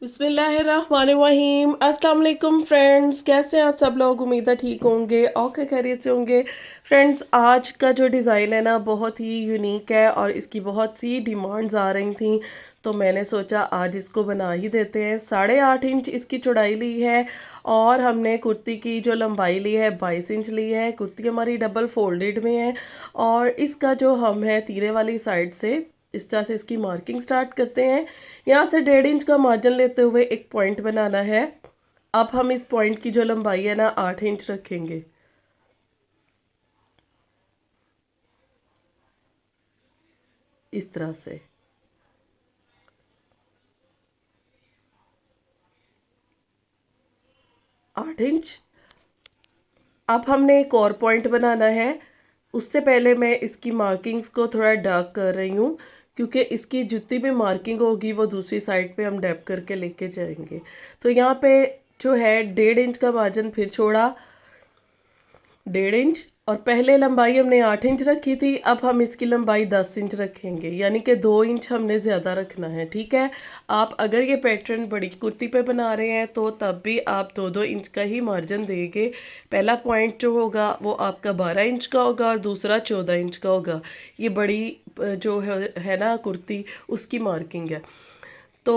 बिस्मिल्लाहिर्रहमानिर्रहीम। अस्सलाम वालेकुम फ्रेंड्स, कैसे हैं आप सब लोग। उम्मीद है ठीक होंगे और खैरियत से होंगे। फ्रेंड्स, आज का जो डिज़ाइन है ना बहुत ही यूनिक है और इसकी बहुत सी डिमांड्स आ रही थी, तो मैंने सोचा आज इसको बना ही देते हैं। 8.5 इंच इसकी चौड़ाई ली है और हमने कुर्ती की जो लंबाई ली है 22 इंच ली है। कुर्ती हमारी डबल फोल्डेड में है और इसका जो हम है तीरे वाली साइड से इस तरह से इसकी मार्किंग स्टार्ट करते हैं। यहाँ से 1.5 इंच का मार्जिन लेते हुए एक पॉइंट बनाना है। अब हम इस पॉइंट की जो लंबाई है ना 8 इंच रखेंगे। इस तरह से 8 इंच। अब हमने एक और पॉइंट बनाना है। उससे पहले मैं इसकी मार्किंग्स को थोड़ा डार्क कर रही हूँ, क्योंकि इसकी जितनी भी मार्किंग होगी वो दूसरी साइड पे हम डैप करके लेके जाएंगे। तो यहाँ पे जो है 1.5 इंच का मार्जिन फिर छोड़ा, 1.5 इंच, और पहले लंबाई हमने 8 इंच रखी थी। अब हम इसकी लंबाई 10 इंच रखेंगे, यानी कि 2 इंच हमने ज़्यादा रखना है। ठीक है। आप अगर ये पैटर्न बड़ी कुर्ती पे बना रहे हैं तो तब भी आप 2-2 इंच का ही मार्जिन देंगे। पहला पॉइंट जो होगा वो आपका 12 इंच का होगा और दूसरा 14 इंच का होगा। ये बड़ी जो है ना कुर्ती, उसकी मार्किंग है। तो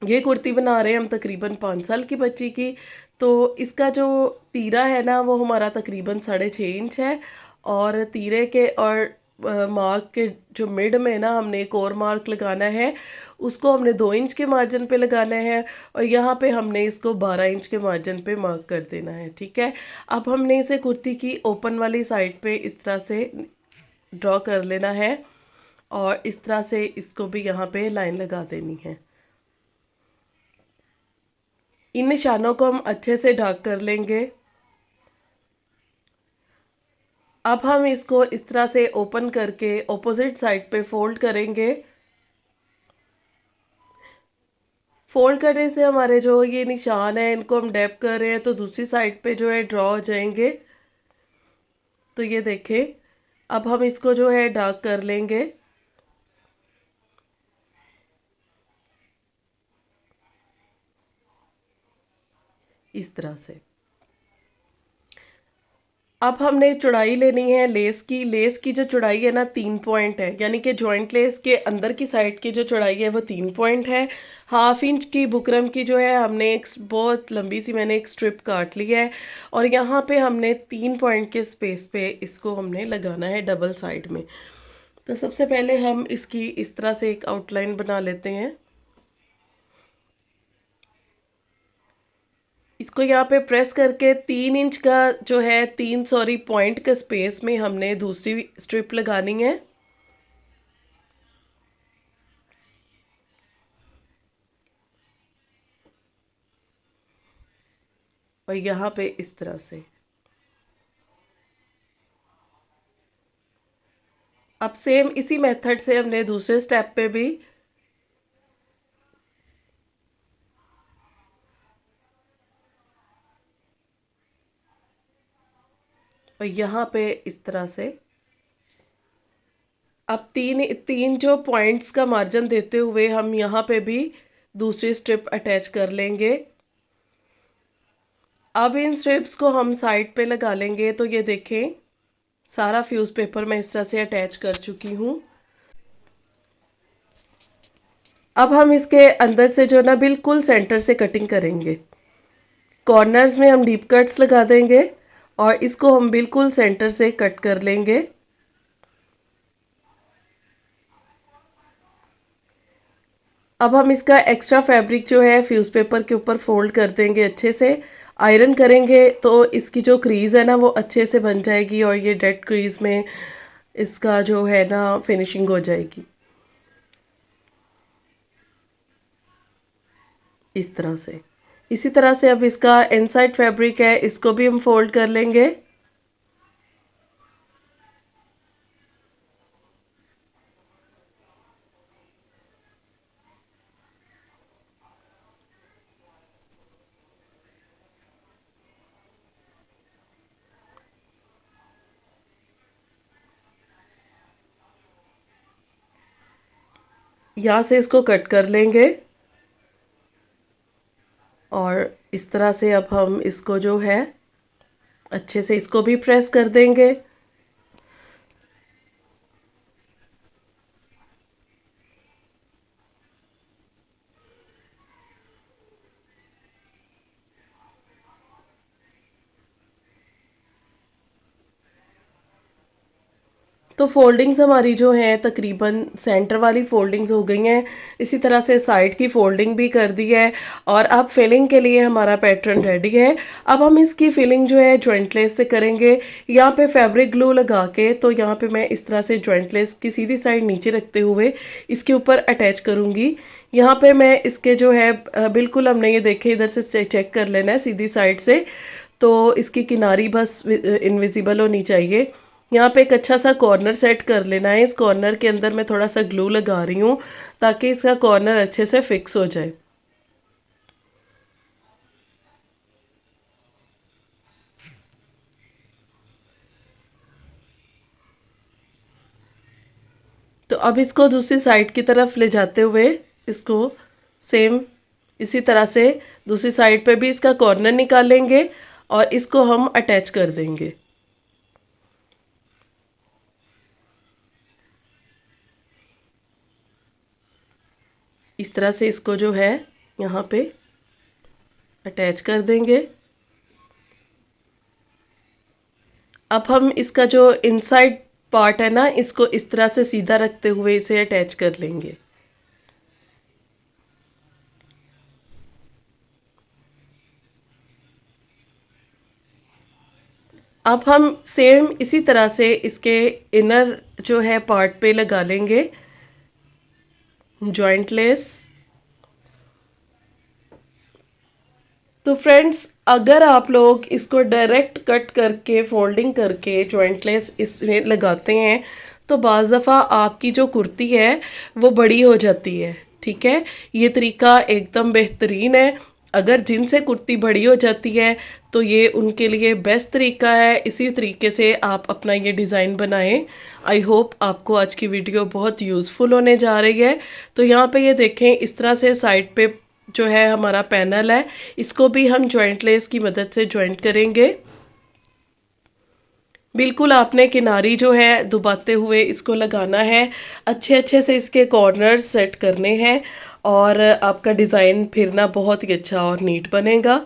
ये कुर्ती बना रहे हैं हम तकरीबन 5 साल की बच्ची की। तो इसका जो तीरा है ना वो हमारा तकरीबन 6.5 इंच है। और तीरे के और मार्क के जो मिड में ना हमने एक और मार्क लगाना है, उसको हमने 2 इंच के मार्जिन पे लगाना है। और यहाँ पे हमने इसको 12 इंच के मार्जिन पे मार्क कर देना है। ठीक है। अब हमने इसे कुर्ती की ओपन वाली साइड पे इस तरह से ड्रॉ कर लेना है और इस तरह से इसको भी यहाँ पे लाइन लगा देनी है। इन निशानों को हम अच्छे से ढक कर लेंगे। अब हम इसको इस तरह से ओपन करके ऑपोजिट साइड पे फोल्ड करेंगे। फोल्ड करने से हमारे जो ये निशान है इनको हम डैप कर रहे हैं तो दूसरी साइड पे जो है ड्रॉ हो जाएंगे। तो ये देखें, अब हम इसको जो है डार्क कर लेंगे। इस तरह से अब हमने चौड़ाई लेनी है लेस की। लेस की जो चौड़ाई है ना 3 पॉइंट है, यानी कि जॉइंट लेस के अंदर की साइड की जो चौड़ाई है वो 3 पॉइंट है। 1/2 इंच की बुकरम की जो है हमने एक बहुत लंबी सी मैंने एक स्ट्रिप काट ली है और यहाँ पे हमने 3 पॉइंट के स्पेस पे इसको हमने लगाना है डबल साइड में। तो सबसे पहले हम इसकी इस तरह से एक आउटलाइन बना लेते हैं। इसको यहाँ पे प्रेस करके 3 इंच का जो है 3 पॉइंट के स्पेस में हमने दूसरी स्ट्रिप लगानी है। और यहाँ पे इस तरह से अब सेम इसी मेथड से हमने दूसरे स्टेप पे भी, और यहाँ पे इस तरह से अब तीन तीन जो पॉइंट्स का मार्जिन देते हुए हम यहाँ पे भी दूसरी स्ट्रिप अटैच कर लेंगे। अब इन स्ट्रिप्स को हम साइड पे लगा लेंगे। तो ये देखें, सारा फ्यूज़ पेपर मैं इस तरह से अटैच कर चुकी हूँ। अब हम इसके अंदर से जो ना बिल्कुल सेंटर से कटिंग करेंगे। कॉर्नर्स में हम डीप कट्स लगा देंगे और इसको हम बिल्कुल सेंटर से कट कर लेंगे। अब हम इसका एक्स्ट्रा फैब्रिक जो है फ्यूज़ पेपर के ऊपर फोल्ड कर देंगे, अच्छे से आयरन करेंगे तो इसकी जो क्रीज़ है ना वो अच्छे से बन जाएगी और ये डेड क्रीज़ में इसका जो है ना फिनिशिंग हो जाएगी। इस तरह से, इसी तरह से अब इसका इनसाइड फैब्रिक है, इसको भी हम फोल्ड कर लेंगे। यहाँ से इसको कट कर लेंगे। और इस तरह से अब हम इसको जो है अच्छे से इसको भी प्रेस कर देंगे। तो फोल्डिंग्स हमारी जो हैं तकरीबन सेंटर वाली फोल्डिंग्स हो गई हैं। इसी तरह से साइड की फोल्डिंग भी कर दी है और अब फिलिंग के लिए हमारा पैटर्न रेडी है। अब हम इसकी फिलिंग जो है जॉइंट लेस से करेंगे। यहाँ पे फैब्रिक ग्लू लगा के तो यहाँ पे मैं इस तरह से जॉइंट लेस की सीधी साइड नीचे रखते हुए इसके ऊपर अटैच करूँगी। यहाँ पे मैं इसके जो है बिल्कुल हमने ये देखे इधर से चेक कर लेना है सीधी साइड से, तो इसकी किनारी बस इनविजिबल होनी चाहिए। यहाँ पे एक अच्छा सा कॉर्नर सेट कर लेना है। इस कॉर्नर के अंदर मैं थोड़ा सा ग्लू लगा रही हूँ ताकि इसका कॉर्नर अच्छे से फिक्स हो जाए। तो अब इसको दूसरी साइड की तरफ ले जाते हुए इसको सेम इसी तरह से दूसरी साइड पे भी इसका कॉर्नर निकालेंगे और इसको हम अटैच कर देंगे। इस तरह से इसको जो है यहाँ पे अटैच कर देंगे। अब हम इसका जो इनसाइड पार्ट है ना, इसको इस तरह से सीधा रखते हुए इसे अटैच कर लेंगे। अब हम सेम इसी तरह से इसके इनर जो है पार्ट पे लगा लेंगे जॉइंट लेस। तो फ्रेंड्स, अगर आप लोग इसको डायरेक्ट कट करके फोल्डिंग करके जॉइंट लेस इसमें लगाते हैं तो बाज़ दफ़ा आपकी जो कुर्ती है वो बड़ी हो जाती है। ठीक है, ये तरीका एकदम बेहतरीन है। अगर जिनसे कुर्ती बड़ी हो जाती है तो ये उनके लिए बेस्ट तरीका है। इसी तरीके से आप अपना ये डिज़ाइन बनाएं। आई होप आपको आज की वीडियो बहुत यूज़फुल होने जा रही है। तो यहाँ पे ये देखें इस तरह से साइड पे जो है हमारा पैनल है, इसको भी हम जॉइंट लेस की मदद से जॉइंट करेंगे। बिल्कुल आपने किनारी जो है दबाते हुए इसको लगाना है, अच्छे अच्छे से इसके कॉर्नर्स सेट करने हैं और आपका डिज़ाइन फिर ना बहुत ही अच्छा और नीट बनेगा।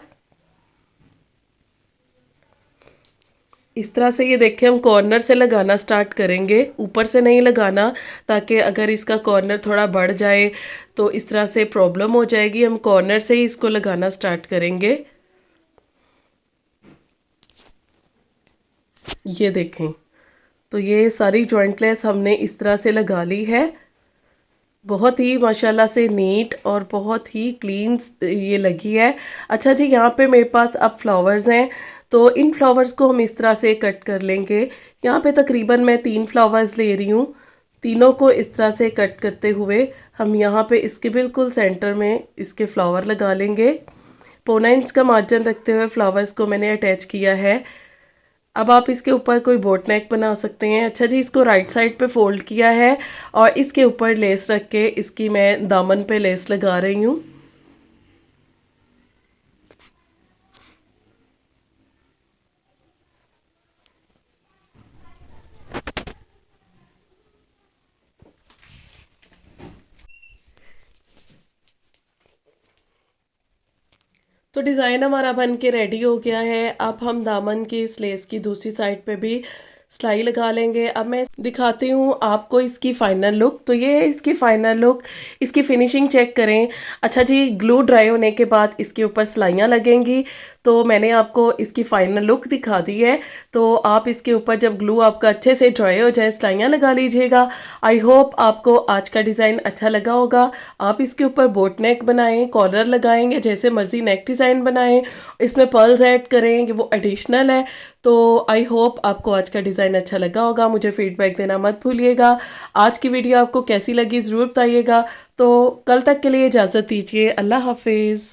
इस तरह से ये देखें हम कॉर्नर से लगाना स्टार्ट करेंगे, ऊपर से नहीं लगाना, ताकि अगर इसका कॉर्नर थोड़ा बढ़ जाए तो इस तरह से प्रॉब्लम हो जाएगी। हम कॉर्नर से ही इसको लगाना स्टार्ट करेंगे। ये देखें, तो ये सारी जॉइंट लेस हमने इस तरह से लगा ली है। बहुत ही माशाल्लाह से नीट और बहुत ही क्लीन ये लगी है। अच्छा जी, यहाँ पे मेरे पास अब फ्लावर्स हैं, तो इन फ्लावर्स को हम इस तरह से कट कर लेंगे। यहाँ पे तकरीबन मैं 3 फ्लावर्स ले रही हूँ। तीनों को इस तरह से कट करते हुए हम यहाँ पे इसके बिल्कुल सेंटर में इसके फ्लावर लगा लेंगे। 1.25 इंच का मार्जिन रखते हुए फ्लावर्स को मैंने अटैच किया है। अब आप इसके ऊपर कोई बोट नेक बना सकते हैं। अच्छा जी, इसको राइट साइड पे फोल्ड किया है और इसके ऊपर लेस रख के इसकी मैं दामन पे लेस लगा रही हूँ। तो डिज़ाइन हमारा बन के रेडी हो गया है। अब हम दामन की इस लेस की दूसरी साइड पे भी सिलाई लगा लेंगे। अब मैं दिखाती हूँ आपको इसकी फ़ाइनल लुक। तो ये है इसकी फ़ाइनल लुक। इसकी फिनिशिंग चेक करें। अच्छा जी, ग्लू ड्राई होने के बाद इसके ऊपर सिलाइयाँ लगेंगी। तो मैंने आपको इसकी फ़ाइनल लुक दिखा दी है। तो आप इसके ऊपर जब ग्लू आपका अच्छे से ड्राई हो जाए सिलाइयाँ लगा लीजिएगा। आई होप आपको आज का डिज़ाइन अच्छा लगा होगा। आप इसके ऊपर बोट नेक बनाएं, कॉलर लगाएंगे, जैसे मर्जी नेक डिज़ाइन बनाएं, इसमें पर्ल्स ऐड करें, वो एडिशनल है। तो आई होप आपको आज का डिज़ाइन अच्छा लगा होगा। मुझे फीडबैक देना मत भूलिएगा। आज की वीडियो आपको कैसी लगी ज़रूर बताइएगा। तो कल तक के लिए इजाज़त दीजिए। अल्लाह हाफिज़।